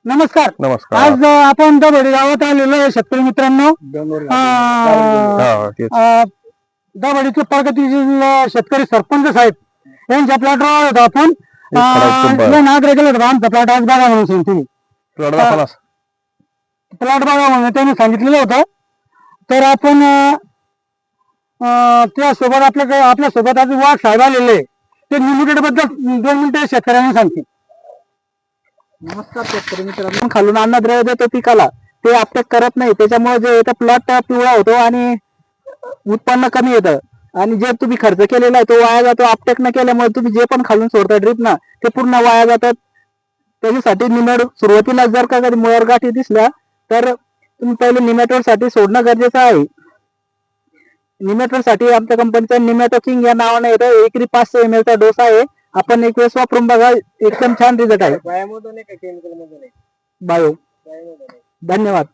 नमस्कार. नमस्कार. आज आपण दबडी गावात आलेलो आहे शेतकरी मित्रांनो. दबडीचे प्रगतीशील शेतकरी सरपंच साहेब यांच्या प्लॉटवर होतो आपण. नागरे गेलो होतो आमचा प्लॉट आज बघा म्हणून सांगतो. प्लॉट बघा म्हणून त्यांनी सांगितलेलं होतं. तर आपण त्यासोबत आपल्या सोबत आज वाघ साहेब आलेले ते लिमिटेड बद्दल 2 मिनिटं शेतकऱ्यांना सांगते. नमस्कार शेतकरी मित्रांनो, खालून अन्नद्रव्य देतो पिकाला ते आपटेक करत नाही, त्याच्यामुळे जे येतं प्लॉट पिवळा होतो आणि उत्पन्न कमी येतं आणि जे तुम्ही खर्च केलेला आहे तो वाया जातो. आपटेक न केल्यामुळे तुम्ही जे पण खालून सोडता ड्रिप ना ते पूर्ण वाया जातात. त्याच्यासाठी निमेड सुरुवातीला जर का कधी मुळावर गाठी दिसल्या तर तुम्ही पहिले निमेटोड साठी सोडणं गरजेचं आहे. निमेटोड साठी आमच्या कंपनीचा निमेटो किंग या नावाने येतं. एकरी 500 ml चा डोस आहे. आपण एक वेळेस वापरून बघा, एकदम छान रिझल्ट आहे. बायो. धन्यवाद.